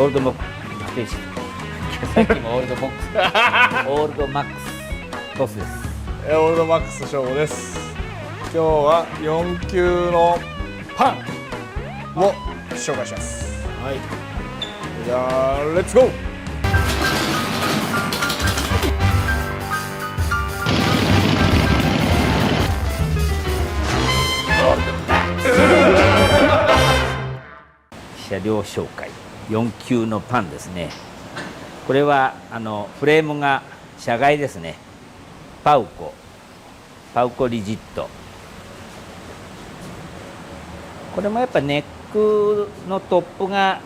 ールドボックスさっきもオールドボックスオールドマックスボスです。オールドマックス翔吾です。今日は4級のパンを紹介します。はい、じゃあレッツゴー。車両紹介4級のパンですね。これはフレームが車外ですね。パウコリジット。これもやっぱネックのトップが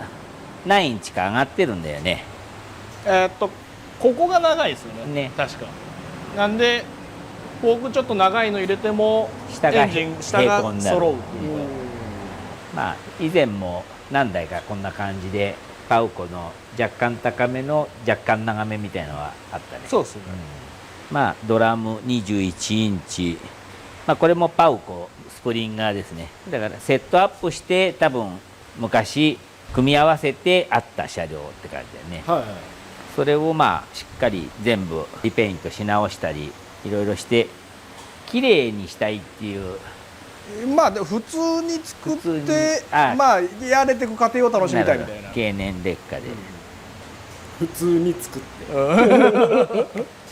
何インチか上がってるんだよね。ここが長いですよね。確かなんでフォークちょっと長いの入れても下がエンジン下が揃うっていうか、まあ以前も何台かこんな感じでパウコの若干高めの若干長めみたいなのはあったね。そうですね、まあドラム21インチ、まあ、これもパウコスプリンガーですね。だからセットアップして多分昔組み合わせてあった車両って感じだよね。はいはい、それをまあしっかり全部リペイントし直したりいろいろして綺麗にしたいっていう。まあでも普通に作ってまあやれていく過程を楽しみたいみたいな。経年劣化で、普通に作って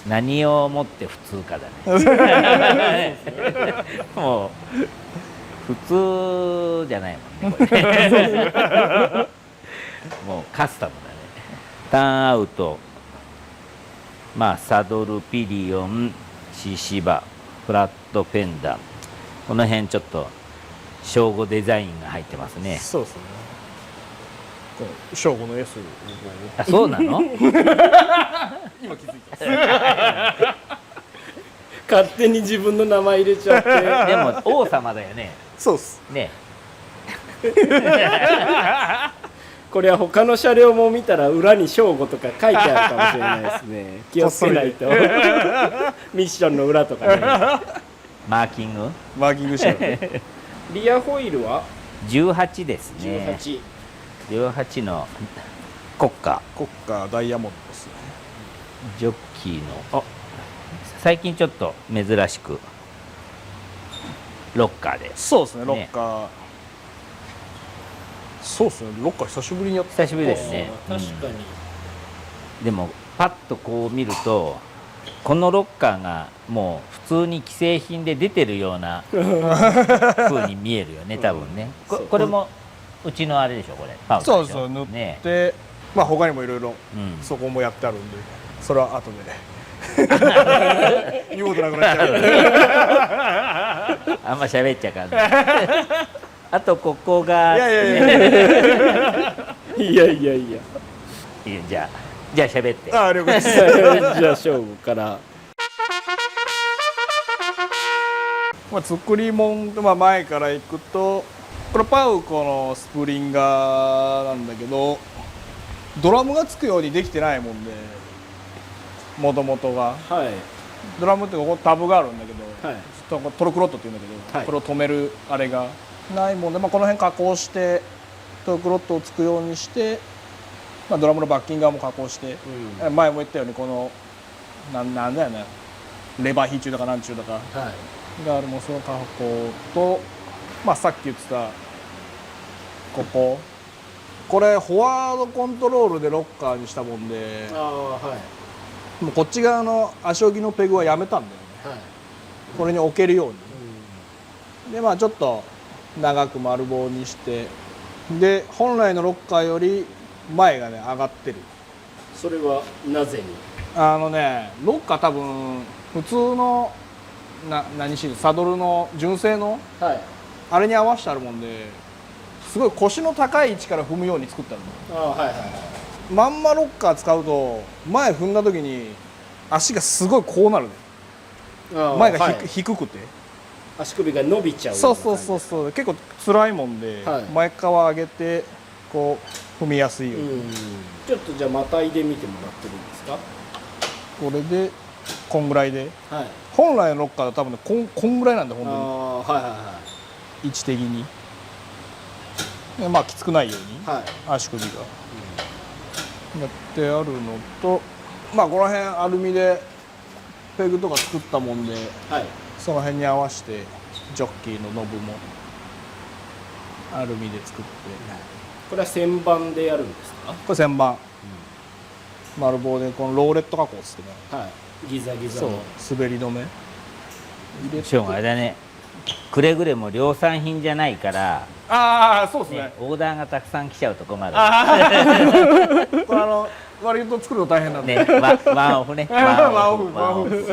何をもって普通かだねもう普通じゃないもんねこれもうカスタムだね。ターンアウト、まあサドルピリオン、シシバ、フラットフェンダー、この辺ちょっと正午デザインが入ってますね。そうですね。正午の S。あ、そうなの？今気づいた。勝手に自分の名前入れちゃって。でも王様だよね。そうっす。ね。これは他の車両も見たら裏に正午とか書いてあるかもしれないですね。気をつけないと。ミッションの裏とかね。マーキングしてる。リアホイールは18ですね。18の国家ダイヤモンドですね。ジョッキーの最近ちょっと珍しくロッカーで。そうですね、ロッカー。そうですね、ロッカー久しぶりにやった。久しぶりですね。確かに。でもパッとこう見るとこのロッカーがもう普通に既製品で出てるような風に見えるよね多分ね。これもうちのあれでしょこれ。パウダーでしょ。そう塗って、まあ他にもいろいろそこもやってあるんで、それは後で言うことなくなっちゃう。あんま喋っちゃかんないあとここがいやじゃあ喋って。了解です。じゃあ正午から。まあ作り物、まあ、前からいくとこれパウコのスプリンガーなんだけどドラムがつくようにできてないもんで、もともとが、ドラムってここタブがあるんだけど、トルクロットっていうんだけど、これを止めるあれがないもんで、まあ、この辺加工してトルクロットをつくようにして、まあ、ドラムのバッキンガーも加工して、前も言ったようにこのなんだよね、レバー比中だかなんちゅうだかがあるもん、その加工と、まあ、さっき言ってたこれフォワードコントロールでロッカーにしたもんで、もうこっち側の足置きのペグはやめたんだよね、これに置けるように、でまあちょっと長く丸棒にして、で本来のロッカーより前がね上がってる。それはなぜに？ロッカー多分普通の何シールサドルの純正の、あれに合わせてあるもんですごい腰の高い位置から踏むように作ってあるの。まんまロッカー使うと前踏んだ時に足がすごいこうなるね。前が低くて足首が伸びちゃう。そう結構辛いもんで、前側上げてこう踏みやすいように。ちょっとじゃあまたいでみてもらってるんですか？これでこんぐらいで、本来のロッカーは多分ねこんぐらいなんで本当に、位置的にでまあきつくないように、足首が、ってあるのと、まあこの辺アルミでペグとか作ったもんで、はい。その辺に合わせてジョッキーのノブもアルミで作って、これは旋盤でやるんですか？これ旋盤、丸棒でこのローレット加工ですけど、はい。ギザギザそうの。滑り止め入れて、しょうがあれだね、くれぐれも量産品じゃないから、ああそうですねね、オーダーがたくさん来ちゃうと困る。これ割と作るの大変なんで、ね、ワンオフね。ワンオフワンオフ。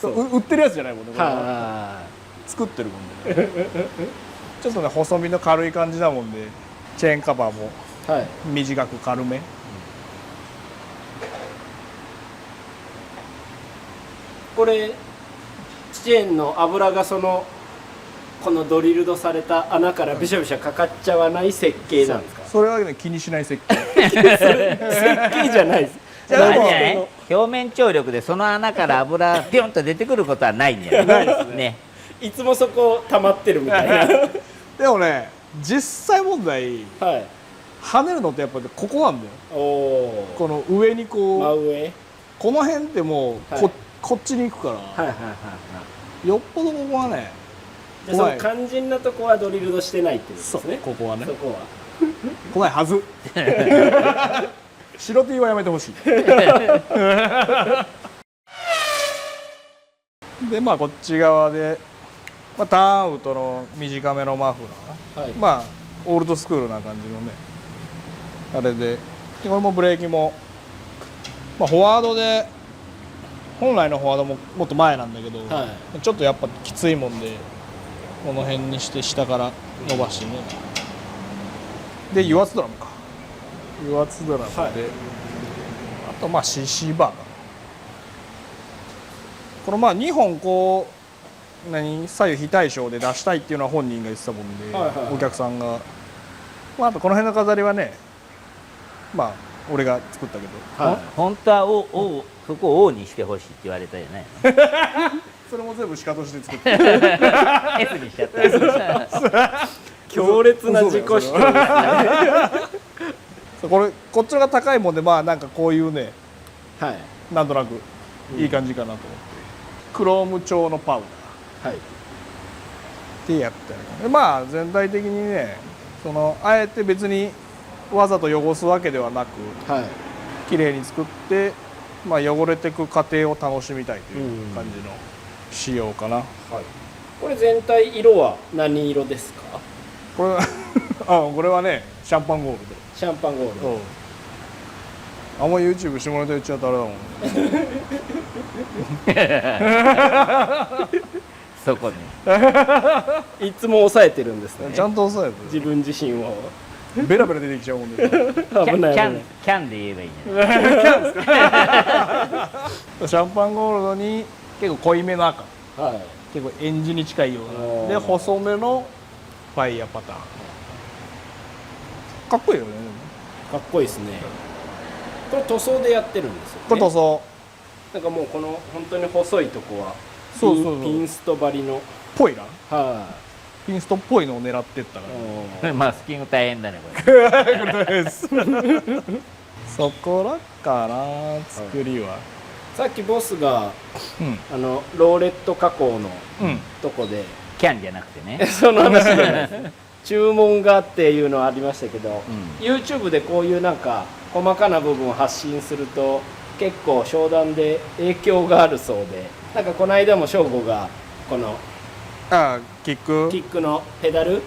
そう売ってるやつじゃないもんね、これは作ってるもんで、ね、ちょっとね細身の軽い感じなもんで、チェーンカバーもい。はい。短く軽め、これチェーンの油がこのドリルドされた穴からビシャビシャかかっちゃわない設計なんですか？それはね気にしない設計設計じゃないです。あれじゃない表面張力でその穴から油ピョンと出てくることはないんじゃないですね。いつもそこ溜まってるみたいな。でもね実際問題はい。跳ねるのってやっぱりここなんだよ。おお。この上にこう、真上。この辺ってもうはいこっちに行くから、はいはいはいはい。よっぽどここはねじゃあその肝心なとこはドリルドしてないってことですね。ここはねそこは。来ないはず白 T はやめてほしいでまあこっち側で、まあ、ターンアウトの短めのマフラー、はい。まあオールドスクールな感じのねあれで、これもブレーキも、まあ、フォワードで本来のフォワードももっと前なんだけど、はちょっとやっぱきついもんでこの辺にして下から伸ばしてね、で油圧ドラムか、油圧ドラムで、はいあとまあ CC バーかな、このまあ2本こう左右非対称で出したいっていうのは本人が言ってたもんで、はいはいはいお客さんが、まあ、あとこの辺の飾りはねまあ俺が作ったけど、はい。本当はそこを O にしてほしいって言われたじゃないそれも全部シカとして作って S にしちゃった強烈な自己主張。そうこっちのが高いもんで、まあなんかこういうねはい。なんとなくいい感じかなと思って、クローム調のパウダーはい。でやってるで、まあ全体的にねあえて別にわざと汚すわけではなくはい。綺麗に作って、まあ、汚れていく過程を楽しみたいという感じの仕様かな、これ全体色は何色ですか？これはこれはねシャンパンゴールド、シャンパンゴールド。あんま YouTube 下ネタ言っちゃうとあれだもんそこね。いつも抑えてるんですね。ちゃんと押さえ自分自身を。てベラベラ出てきちゃうもんで危ない危ない。キャンで言えばいいんじゃないシャンパンゴールドに結構濃いめの赤、はい。結構エンジに近いようおーなで細めのファイヤーパターン、かっこいいよね。かっこいいですね。これ塗装でやってるんですよね。これ塗装なんかもうこの本当に細いとこはそうそうそうピンスト張りの。ぽいな、はピンストっぽいのを狙ってったかい。マスキング大変だねこれ。らそこらかな作りは、さっきボスがうんローレット加工のうんとこでキャンじゃなくてね。その話じゃないです注文がっていうのはありましたけど、うん YouTube でこういうなんか細かな部分を発信すると結構商談で影響があるそうで、なんかこの間も翔吾がこのあキックキックのペダル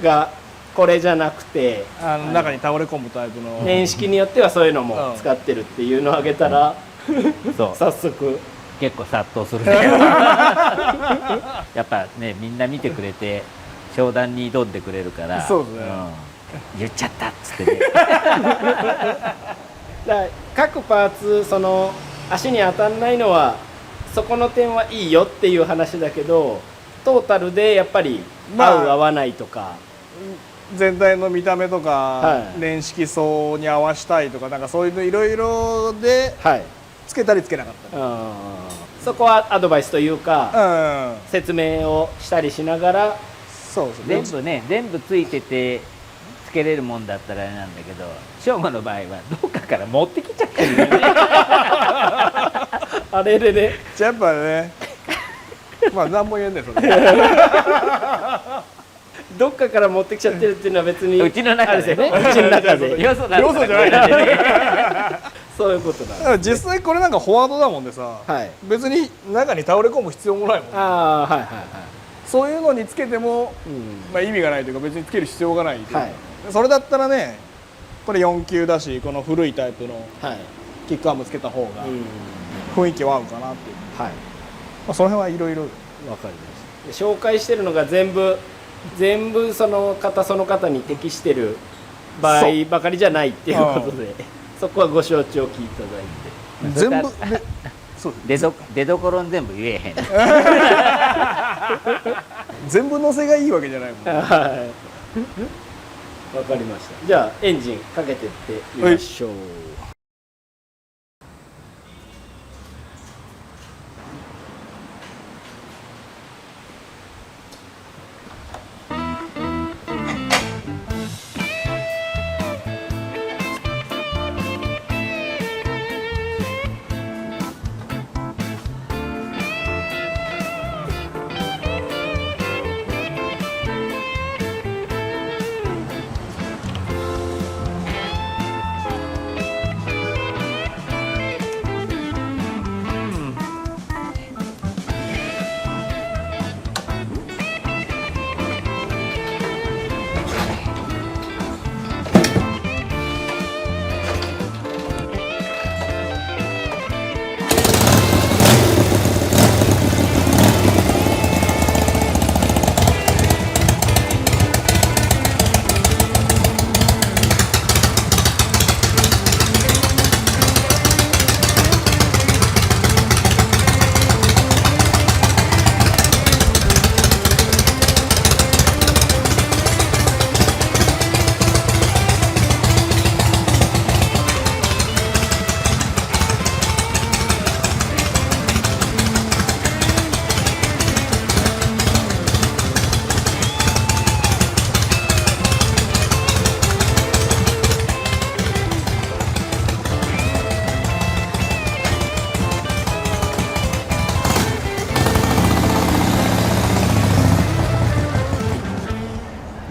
がこれじゃなくて中に倒れ込むタイプの、年式によってはそういうのも使ってるっていうのをあげたら、そう早速結構殺到するねやっぱねみんな見てくれて商談に挑んでくれるからそうですね言っちゃったっつってねだから各パーツ足に当たんないのはそこの点はいいよっていう話だけど、トータルでやっぱりまあ合う合わないとか、全体の見た目とか、はい年式層に合わしたいとかなんかそういうのいろいろではい、つけたりつけなかったり、そこはアドバイスというか、うん説明をしたりしながら、そうですね全部ついててつけれるもんだったらあれなんだけど、正吾の場合はどっかから持ってきちゃってるんだよね。あれれれじゃあやっぱねまあ何も言えんねそれどっかから持ってきちゃってるっていうのは別にうちの中でね、あれですよねうちの中でよそだよそじゃないそういうことだだから実際これなんかフォワードだもんでさ、はい別に中に倒れ込む必要もないもん。ああはいはいはいそういうのにつけても、うんまあ、意味がないというか別につける必要がないというか、はいそれだったらねこれ4級だしこの古いタイプのはいキックアームつけた方がうん雰囲気は合うかなっていう、はいまあ、その辺はいろいろわかりました。で紹介してるのが全部その方に適してる場合ばかりじゃないっていうことで、そこはご承知おきいただいて。全部でそう出どころ全部言えへん。全部乗せがいいわけじゃないもん、はい。わかりました。じゃあエンジンかけてってみましょう。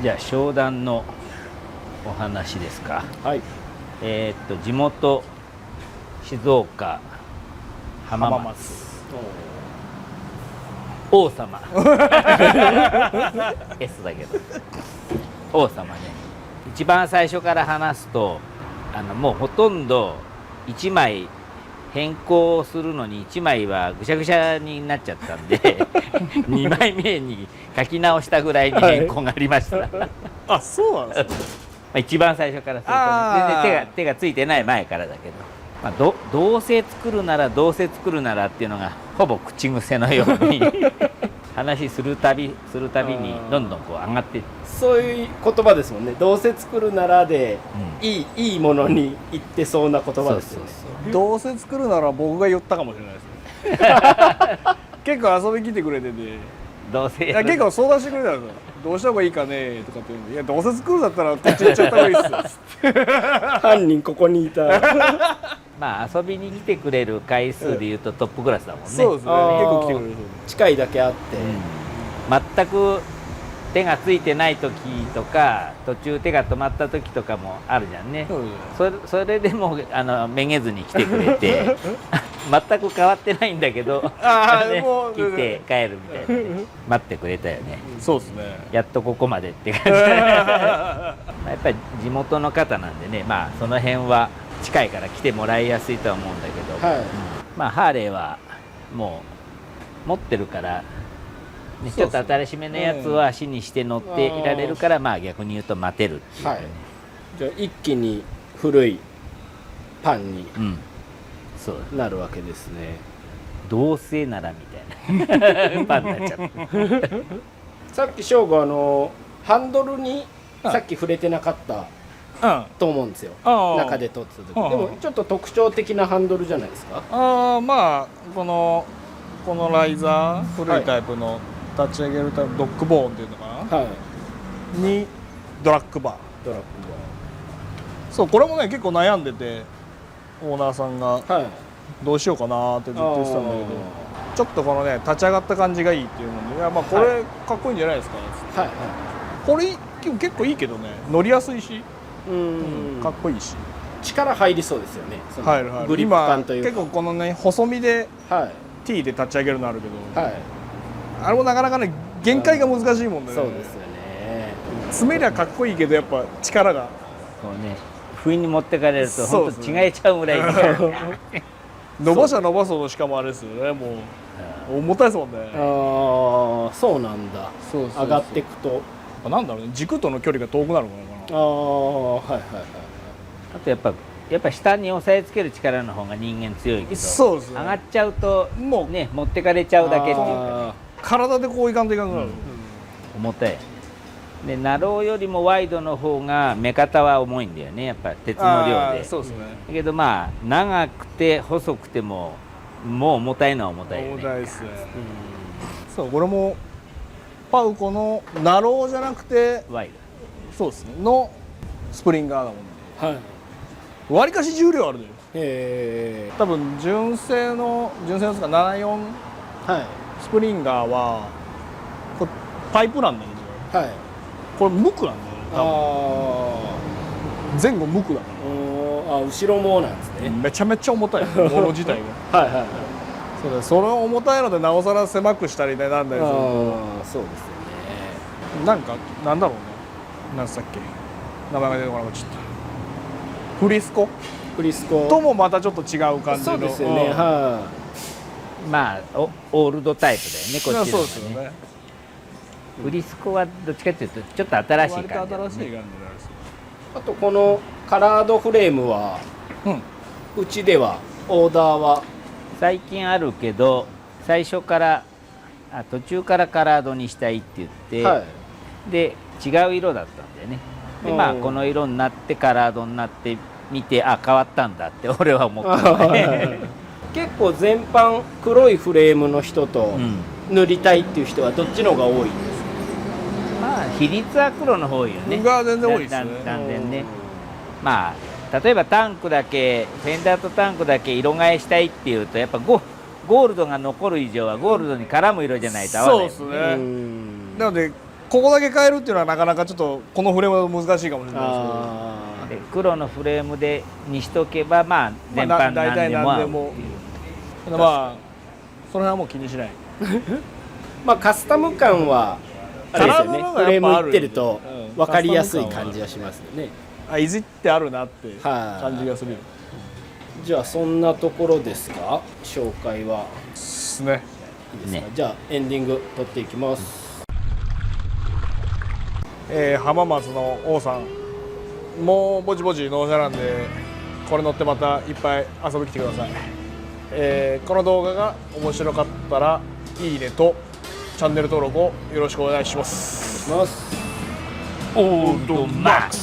じゃあ商談のお話ですか。はい。地元静岡浜松王様S だけど王様ね、一番最初から話すともうほとんど1枚変更するのに1枚はぐしゃぐしゃになっちゃったんで2枚目に書き直したぐらいに変更がありました、あそうなんですねまあ一番最初からすると、あー全然手がついてない前からだけど、まあ、どうせ作るならっていうのがほぼ口癖のように話するたびにどんどんこう上がっていって、そういう言葉ですもんね。どうせ作るならで、うんいいものに言ってそうな言葉ですよね。どうせ作るなら僕が言ったかもしれないですね結構遊び来てくれててどうせいや結構相談してくれたんですよどうした方がいいかねとかって言うんでいやどうせ作るんだったらこっち行っちゃった方がいいっすよ犯人ここにいた。まあ遊びに来てくれる回数でいうとトップクラスだもんね。そうですねあー結構来てくれる近いだけあって、全く手がついてない時とか途中手が止まった時とかもあるじゃんね。そうですねそれでもめげずに来てくれて全く変わってないんだけどあーねもう来て帰るみたいなね、待ってくれたよね。そうですねやっとここまでって感じやっぱり地元の方なんでね、まあその辺は近いから来てもらいやすいとは思うんだけど、はい。まあハーレーはもう持ってるから、ね、ちょっと新しめのやつは足にして乗っていられるから、まあ逆に言うと待てるっていうかね、はいじゃあ一気に古いパンにうん、そうなるわけですね。どうせならみたいなパンになっちゃったさっき翔吾ハンドルにうんさっき触れてなかったうんと思うんですよ。あ中で撮ってた時。うんでもちょっと特徴的なハンドルじゃないですか。まあこのライザー古いタイプの立ち上げるタイプドッグボーンっていうのかな、はい。にドラッグバドラッそうこれもね結構悩んでてオーナーさんがグははいどうしようかなってずっと言ってたんだけどちょっとこのね立ち上がった感じがいいっていうので、いやまあこれかっこいいんじゃないですか、はいはこれ結構いいけどね乗りやすいし、いうんかっこいいし力入りそうですよねその入る入るグリップ感というか今結構このね細身ではい T で立ち上げるのあるけど、はいあれもなかなかね限界が難しいもんでね、そうですよね詰めりゃかっこいいけどやっぱ力がこうね不意に持ってかれると本そうですね当違えちゃうぐらいに伸ばしは伸ばすほどしかもあれですよねもう重たいですもんねああそうなんだそうそうそう上がっていくとなんだろうね軸との距離が遠くなるのかああはいはいはいあとやっぱ下に押さえつける力の方が人間強いけなどそうですね上がっちゃうともうね持ってかれちゃうだけっていうかねあ体でこういかんといかんくなる、重たいでナローよりもワイドの方が目方は重いんだよねやっぱ鉄の量でそうですねだけどまあ長くて細くてももう重たいのは重たいよね重たいですね、そうこれもパウコのナローじゃなくてワイそうですねのスプリンガーだもんねーはいわりかし重量あるのよへ多分純正のですか74えはいスプリンガーはこれパイプなんだけどはいこれ無垢なんだよね多あ分前後無垢だかあ後ろもなんですらねめちゃめちゃ重たいもの自体がはいはいはいそうだよそれ重たいのでなおさら狭くしたりねなんだりするとああそうですよねなんかなんだろうね何つったっけ名前が出てこなくなっちゃったフリスコフリスコともまたちょっと違う感じのそうですよね、うんはまあオールドタイプだよねこっちのそうですよ方がねねフリスコはどっちかっていうとちょっと新しい割と感じだよね新しい感じなんですよい、あとこのカラードフレームはうんうちではオーダーは最近あるけど最初から途中からカラードにしたいって言って、はいで違う色だったんだよねでまあうんこの色になってカラードになってみてあ変わったんだって俺は思ったね、結構全般黒いフレームの人とうん、塗りたいっていう人はどっちの方が多いんですか、まあ比率は黒の方多いよね僕は全然多いですね断然ねまあ例えばタンクだけフェンダーとタンクだけ色替えしたいっていうとやっぱゴールドが残る以上はゴールドに絡む色じゃないと合わないそうもんねですねうんなのでここだけ変えるっていうのはなかなかちょっとこのフレームは難しいかもしれないあで黒のフレームでにしとけばまあですけど、全般大体何でも合う何でもただまあその辺はもう気にしないまあカスタム感はあれですよねカラーの方フレームがやっぱあるいってるとうん分かりやすい感じがしますよね、あいじってあるなってはい感じがするよじゃあそんなところですか紹介はですねいいですか、ねじゃあエンディング撮っていきます、浜松の王さんもうぼちぼち納車なんでこれ乗ってまたいっぱい遊びに来てください、この動画が面白かったらいいねとチャンネル登録をよろしくお願いしますますオールドマックス